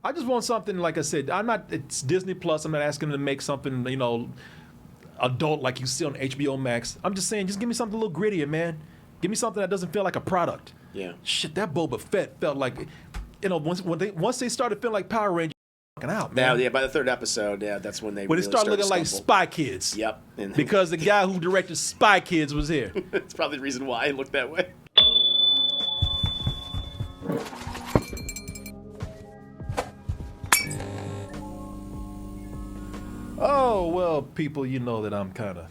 I just want something, like I said, it's Disney Plus. I'm not asking them to make something, adult like you see on HBO Max. I'm just saying, just give me something a little grittier, man. Give me something that doesn't feel like a product. Yeah. Shit, that Boba Fett felt like, once they started feeling like Power Rangers, fucking out, man. Yeah, by the third episode, that's when they When really it started looking like stumble. Spy Kids. Yep. Because the guy who directed Spy Kids was here. That's probably the reason why it looked that way. Oh, well, people, you know that I'm kind of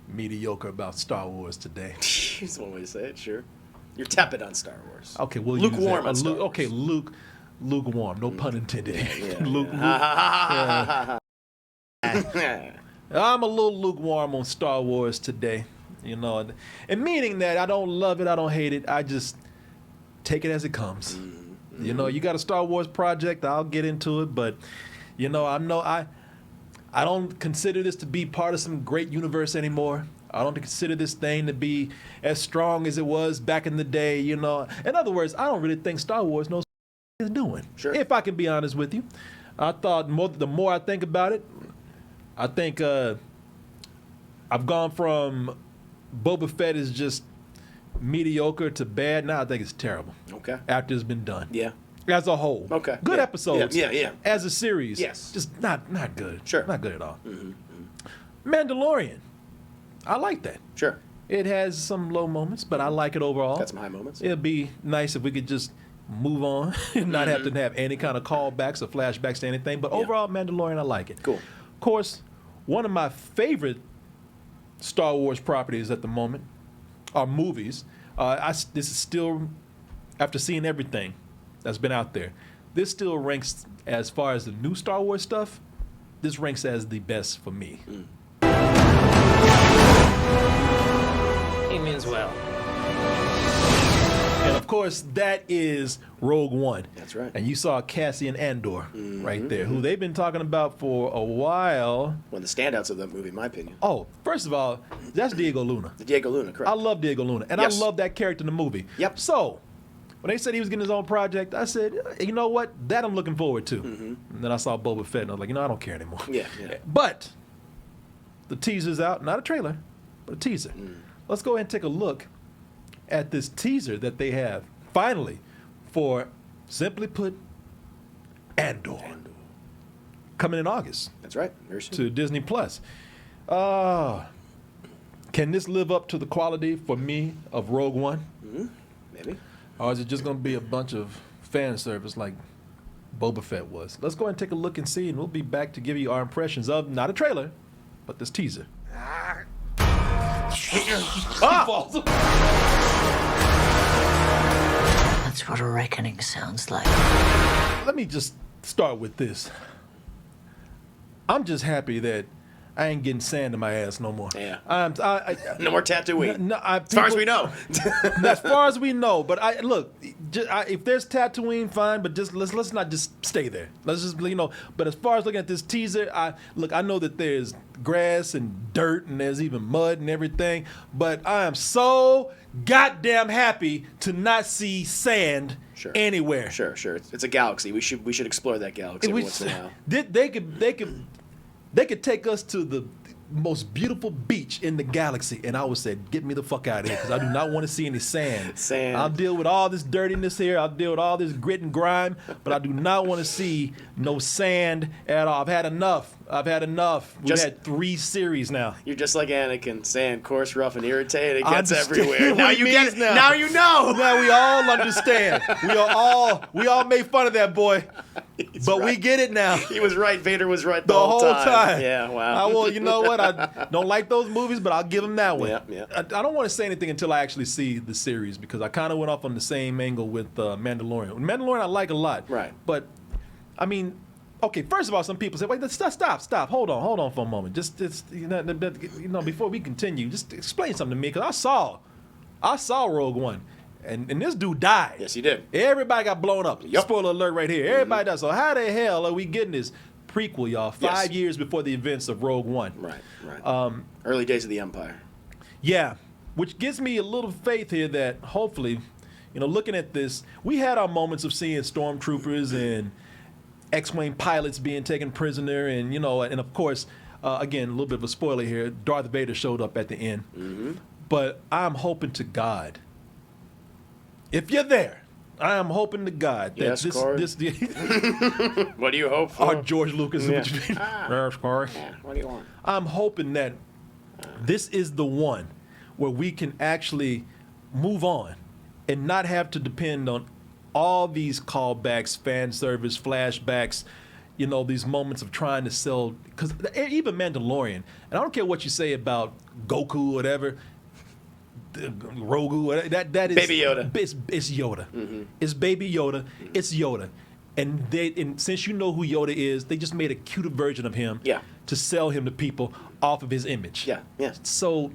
mediocre about Star Wars today. That's one way to say it, sure. You're tepid on Star Wars. Okay, we'll lukewarm on Star Wars. Okay, lukewarm. No pun intended. I'm a little lukewarm on Star Wars today, and meaning that I don't love it, I don't hate it. I just take it as it comes. Mm-hmm. You got a Star Wars project, I'll get into it, but I don't consider this to be part of some great universe anymore. I don't consider this thing to be as strong as it was back in the day, In other words, I don't really think Star Wars knows what it's doing. Sure. If I can be honest with you. I thought the more I think about it, I think I've gone from Boba Fett is just mediocre to bad. Now I think it's terrible. Okay. After it's been done. Yeah. As a whole. Okay. Good episodes. Yeah. As a series. Yes. Just not good. Sure. Not good at all. Mm-hmm. Mandalorian. I like that. Sure. It has some low moments, but I like it overall. Got some high moments. It'd be nice if we could just move on and not have to have any kind of callbacks or flashbacks to anything. But overall, Mandalorian, I like it. Cool. Of course, one of my favorite Star Wars properties at the moment are movies. This is still, after seeing everything that's been out there, this still ranks, as far as the new Star Wars stuff, this ranks as the best for me. He means well. And of course, that is Rogue One. That's right. And you saw Cassian Andor right there, who they've been talking about for a while. One of the standouts of that movie, in my opinion. Oh, first of all, that's Diego Luna. Diego Luna, correct. I love Diego Luna, and Yes. I love that character in the movie. Yep. So, when they said he was getting his own project, I said, you know what? That I'm looking forward to. And then I saw Boba Fett, and I was like, I don't care anymore. Yeah. But the teaser's out, not a trailer, but a teaser. Let's go ahead and take a look at this teaser that they have, finally, for, simply put, Andor. Coming in August. That's right. Very soon. To Disney Plus. Can this live up to the quality, for me, of Rogue One? Maybe. Or is it just going to be a bunch of fan service like Boba Fett was? Let's go ahead and take a look and see, and we'll be back to give you our impressions of, not a trailer, but this teaser. That's what a reckoning sounds like. Let me just start with this. I'm just happy that I ain't getting sand in my ass no more. Yeah. No more Tatooine. As far as we know. As far as we know, but if there's Tatooine, fine. But just let's not just stay there. Let's just But as far as looking at this teaser, I know that there's grass and dirt and there's even mud and everything. But I am so goddamn happy to not see sand anywhere. Sure. It's a galaxy. We should explore that galaxy every once in a while. They could take us to the most beautiful beach in the galaxy, and I would say, get me the fuck out of here, because I do not want to see any sand. I'll deal with all this dirtiness here. I'll deal with all this grit and grime, but I do not want to see no sand at all. I've had enough. We've had 3 series now. You're just like Anakin, sand, coarse, rough, and irritated. It gets Understand everywhere. what Now it you get means it. now. Now you know. Now we all understand. We all made fun of that boy, but right. we get it now. He was right. Vader was right The whole time. Yeah, wow. You know what? I don't like those movies, but I'll give them that one. Yeah. I don't want to say anything until I actually see the series, because I kind of went off on the same angle with Mandalorian. Mandalorian I like a lot. Right. But, I mean, okay, first of all, some people say, wait, stop. Hold on for a moment. Just before we continue, just explain something to me, because I saw Rogue One. And this dude died. Yes, he did. Everybody got blown up. Yep. Spoiler alert right here. Everybody died. So how the hell are we getting this prequel, y'all? 5 years before the events of Rogue One. Right. Early days of the Empire. Yeah, which gives me a little faith here that hopefully, looking at this, we had our moments of seeing stormtroopers X-wing pilots being taken prisoner, and and of course, again, a little bit of a spoiler here. Darth Vader showed up at the end, but I'm hoping to God, if you're there, I am hoping to God that Yes, Corey. this What do you hope for? or George Lucas. Yes, Corey. Yeah, what do you want? I'm hoping that this is the one where we can actually move on and not have to depend on all these callbacks, fan service, flashbacks, these moments of trying to sell. Because even Mandalorian, and I don't care what you say about Goku, whatever, Grogu, whatever, that is Baby Yoda. It's Yoda. It's Baby Yoda. It's Yoda. And since you know who Yoda is, they just made a cuter version of him to sell him to people off of his image. Yeah, yeah. So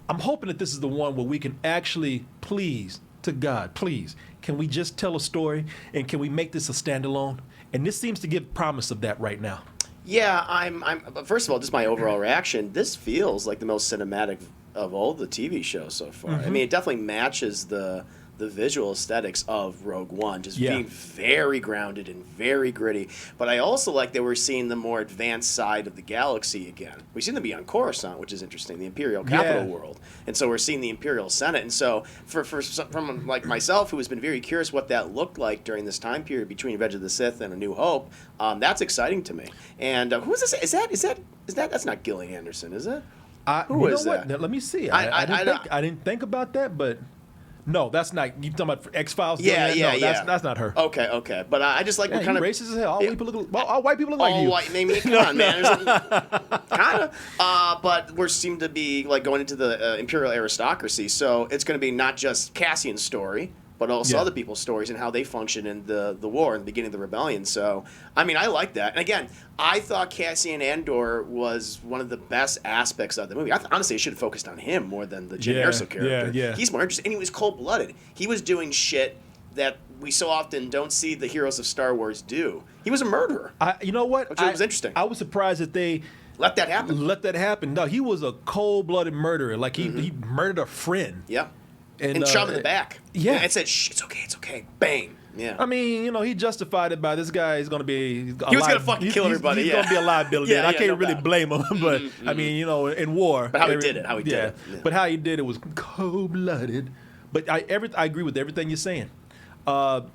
I'm hoping that this is the one where we can actually, please, to God, please, can we just tell a story and can we make this a standalone? And this seems to give promise of that right now. Yeah, I'm. First of all, just my overall reaction. This feels like the most cinematic of all the TV shows so far. I mean, it definitely matches the visual aesthetics of Rogue One, just being very grounded and very gritty. But I also like that we're seeing the more advanced side of the galaxy again. We've seen them be on Coruscant, which is interesting, the Imperial capital world. And so we're seeing the Imperial Senate. And so for someone like myself, who has been very curious what that looked like during this time period between Revenge of the Sith and A New Hope, that's exciting to me. And who is this? Is that that's not Gillian Anderson, is it? Who is that? Now, let me see. I didn't think about that, but no, that's not. You talking about X-Files? That's not her. Okay. But I just like what kind of racist as hell. All white people look like you. White, maybe, come on, man. Kind of. But we seem to be like going into the imperial aristocracy, so it's going to be not just Cassian's story, but also other people's stories and how they function in the war and the beginning of the rebellion. So, I mean, I like that. And again, I thought Cassian Andor was one of the best aspects of the movie. Honestly, I should have focused on him more than the Jyn Erso character. Yeah. He's more interesting, and he was cold-blooded. He was doing shit that we so often don't see the heroes of Star Wars do. He was a murderer. You know what? Which was interesting. I was surprised that they let that happen. No, he was a cold-blooded murderer. Like, he murdered a friend. Yeah. And shot him in the back. Yeah. And said, shh, it's okay. Bang. Yeah. I mean, he justified it by this guy is going to be He was going to fucking kill everybody. He's going to be a liability. I can't really blame him. But, I mean, in war. But how he did it. Yeah. But how he did it was cold-blooded. But I agree with everything you're saying. Also,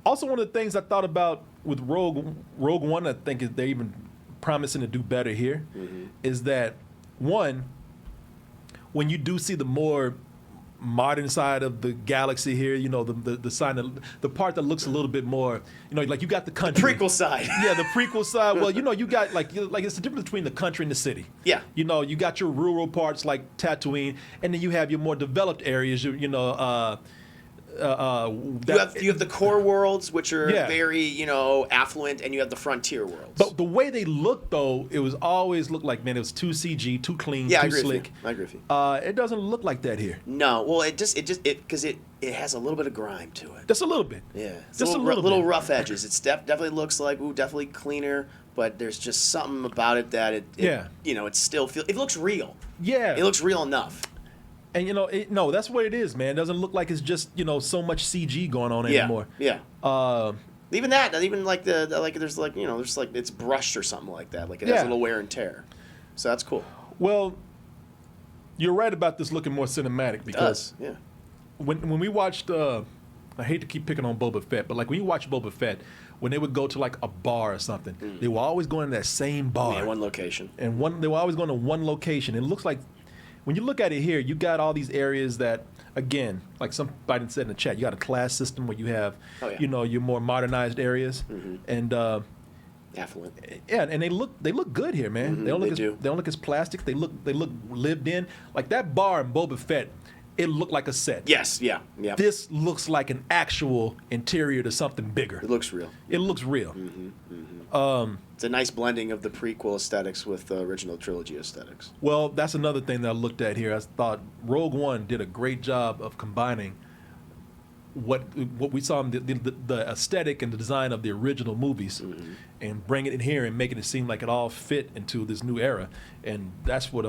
one of the things I thought about with Rogue One, I think is they're even promising to do better here, is that, one, when you do see the more modern side of the galaxy here, the side the part that looks a little bit more, like you got the country. The prequel side. Yeah, the prequel side. Well, you got like it's the difference between the country and the city. Yeah. You got your rural parts like Tatooine, and then you have your more developed areas. You have the core worlds, which are very, affluent, and you have the frontier worlds. But the way they look, though, it was always looked like, man, it was too CG, too clean, too slick. I agree with you. It doesn't look like that here. No, well, because it has a little bit of grime to it. Just a little bit. Yeah, just a little bit. Rough edges. It's definitely looks like definitely cleaner, but there's just something about it that it still feels. It looks real. Yeah, it looks real enough. And no, that's what it is, man. It doesn't look like it's just so much CG going on anymore. Yeah. Even like there's it's brushed or something like that. Like it has a little wear and tear. So that's cool. Well, you're right about this looking more cinematic because when we watched, I hate to keep picking on Boba Fett, but like when you watch Boba Fett, when they would go to like a bar or something, they were always going to that same bar. Yeah, one location. And they were always going to one location. It looks like. When you look at it here, you got all these areas that, again, like somebody said in the chat, you got a class system where you have, your more modernized areas, and affluent. Yeah, and they look good here, man. They don't look as plastic. They look lived in. Like that bar in Boba Fett, it looked like a set. Yes, yeah. This looks like an actual interior to something bigger. It looks real. It's a nice blending of the prequel aesthetics with the original trilogy aesthetics. Well, that's another thing that I looked at here. I thought Rogue One did a great job of combining what we saw in the aesthetic and the design of the original movies and bringing it in here and making it seem like it all fit into this new era. And that's what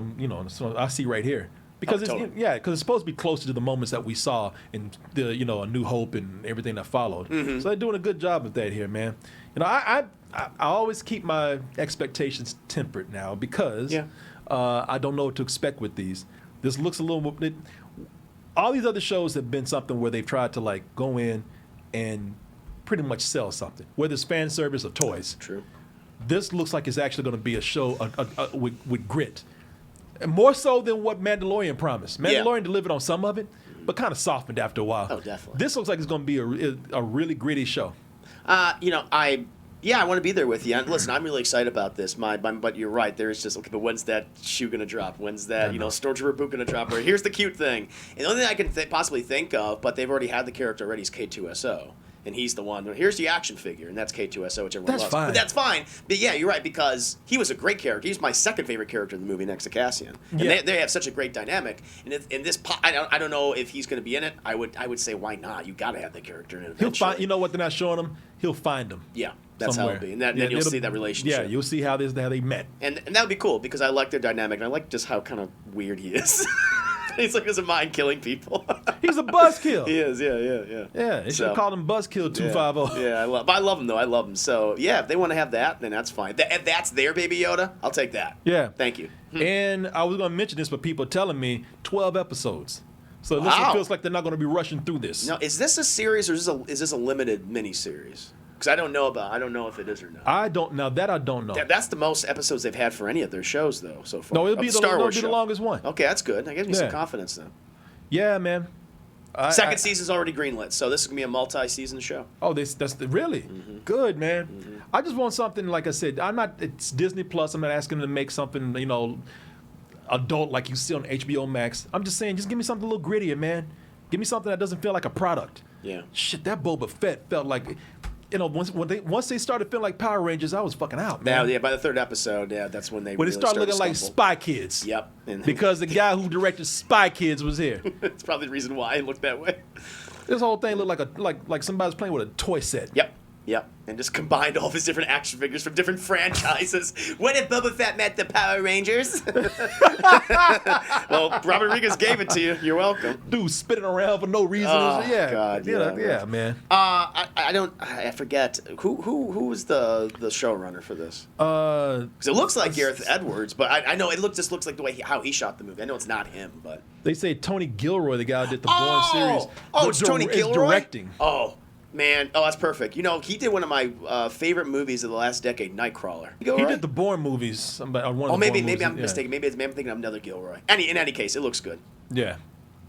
so I see right here. because totally. because it's supposed to be closer to the moments that we saw in the A New Hope and everything that followed. Mm-hmm. So they're doing a good job of that here, man. I always keep my expectations tempered now because I don't know what to expect with these. This looks a little. All these other shows have been something where they've tried to like go in and pretty much sell something, whether it's fan service or toys. True. This looks like it's actually going to be a show with grit. And more so than what Mandalorian promised. Mandalorian delivered on some of it, but kind of softened after a while. Oh, definitely. This looks like it's going to be a really gritty show. I want to be there with you. And listen, I'm really excited about this. But you're right. There is just, okay, but when's that shoe going to drop? When's that, Stormtrooper boot going to drop? Or here's the cute thing. And the only thing I can possibly think of, but they've already had the character already, is K2SO. And he's the one. Here's the action figure, and that's K2SO, which everyone That's loves. fine. But that's fine. But yeah, you're right, because he was a great character. He's my second favorite character in the movie, next to Cassian. And they have such a great dynamic. And in this, I don't know if he's going to be in it. I would say, why not? You got to have the character in it. He'll find. You know what they're not showing him? He'll find him. Yeah, that's somewhere. how it'll be, and then you'll see that relationship. Yeah, you'll see how they met. And that would be cool because I like their dynamic, and I like just how kind of weird he is. He's like doesn't mind killing people. He's a buzzkill. He is, yeah. Yeah, they should have called him Buzzkill 250. Yeah, I love him though. I love him. So yeah, if they want to have that, then that's fine. If that's their Baby Yoda, I'll take that. Yeah. Thank you. And I was going to mention this, but people are telling me 12 episodes. So it feels like they're not going to be rushing through this. Now, is this a series or is this a limited miniseries? Because I don't know if it is or not. I don't know. That I don't know. That's the most episodes they've had for any of their shows, though, so far. No, it'll be the longest one. Okay, that's good. That gives me some confidence then. Yeah, man. Second season's already greenlit, so this is gonna be a multi-season show. Oh, that's really good, man. Mm-hmm. I just want something like I said. It's Disney Plus. I'm not asking them to make something adult like you see on HBO Max. I'm just saying, just give me something a little grittier, man. Give me something that doesn't feel like a product. Yeah. Shit, that Boba Fett felt like. Once they started feeling like Power Rangers, I was fucking out, man. Yeah, by the third episode, that's when they When really it started looking like stumble. Spy Kids. Yep. Because the guy who directed Spy Kids was here. It's probably the reason why it looked that way. This whole thing looked like somebody's playing with a toy set. Yep. And just combined all his different action figures from different franchises. What if Boba Fett met the Power Rangers? Well, Robert Rodriguez gave it to you. You're welcome. Dude spinning around for no reason. Oh, Yeah. God, Yeah, man. I forget who was the showrunner for this. Because it looks like Gareth Edwards, but I know just looks like the way how he shot the movie. I know it's not him, but They say Tony Gilroy, the guy who did the Bourne series. It's Tony Gilroy is directing. Oh. Man, that's perfect. He did one of my favorite movies of the last decade, Nightcrawler. He did the Bourne movies. Maybe I'm mistaken. Maybe I'm thinking of another Gilroy. In any case, it looks good. Yeah.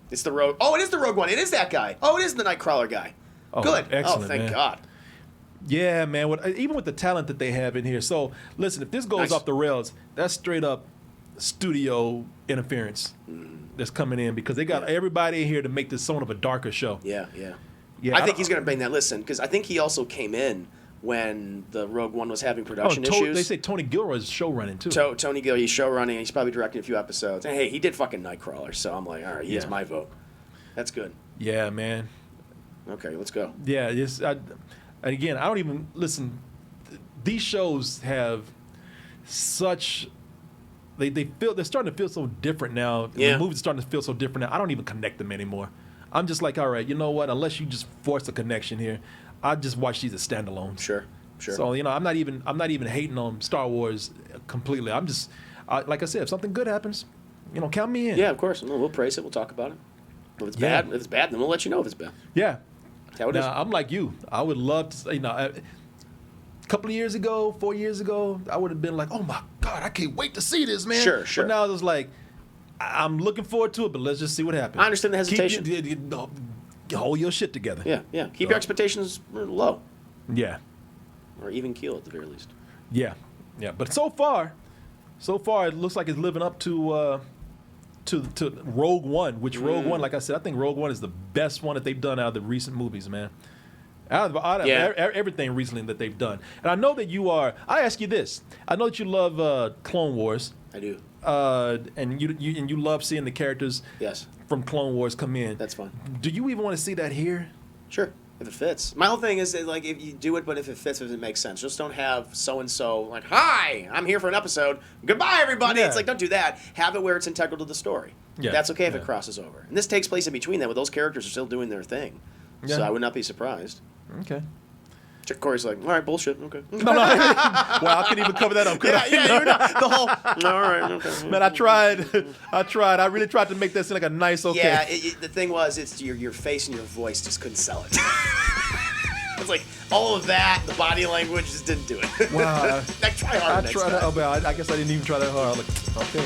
It's the Rogue. Oh, it is the Rogue One. It is that guy. Oh, it is the Nightcrawler guy. Oh, good. Excellent, thank man. God. Yeah, man. Even with the talent that they have in here. So, listen, if this goes off the rails, that's straight up studio interference that's coming in because they got everybody in here to make this somewhat of a darker show. Yeah. Yeah, I think he's going to bring that. Listen, because I think he also came in when the Rogue One was having production issues. They say Tony Gilroy's showrunning too. Tony Gilroy, he's showrunning. He's probably directing a few episodes. And hey, he did fucking Nightcrawler, so I'm like, all right, he has my vote. That's good. Yeah, man. Okay, let's go. Yeah, and again, I don't even listen. These shows have such. They're starting to feel so different now. Yeah. The movies are starting to feel so different now. I don't even connect them anymore. I'm just like, all right, you know what? Unless you just force a connection here, I just watch these as standalones. Sure. So I'm not even hating on Star Wars completely. I'm just like I said, if something good happens, count me in. Yeah, of course. We'll praise it. We'll talk about it. If it's bad, then we'll let you know if it's bad. Yeah. That's how it is. I'm like you. I would love to. A couple of years ago, 4 years ago, I would have been like, oh my God, I can't wait to see this, man. Sure. But now it's like, I'm looking forward to it, but let's just see what happens. I understand the hesitation. Hold your shit together. Yeah. Keep your expectations low. Yeah. Or even keel at the very least. Yeah. But so far, it looks like it's living up to Rogue One, which Rogue One, like I said, I think Rogue One is the best one that they've done out of the recent movies, man. Out of everything recently that they've done. And I know that I ask you this. I know that you love Clone Wars. I do. And you love seeing the characters Yes. from Clone Wars come in. That's fine. Do you even want to see that here? Sure. If it fits. My whole thing is that, like, if you do it, but if it fits, if it makes sense. Just don't have so-and-so like, hi, I'm here for an episode. Goodbye, everybody. Yeah. It's like, don't do that. Have it where it's integral to the story. Yeah. That's okay if it crosses over. And this takes place in between that, where those characters are still doing their thing. Yeah. So I would not be surprised. Okay. Corey's like, all right, bullshit. Okay. No, well, I couldn't even cover that up. Could I? Yeah, you're not. The whole, all right, okay. Man, I tried. I really tried to make that seem like a nice okay. Yeah, the thing was, it's your face and your voice just couldn't sell it. It's like all of that, the body language just didn't do it. Wow. Like, try harder next time. I guess I didn't even try that hard. Like, okay.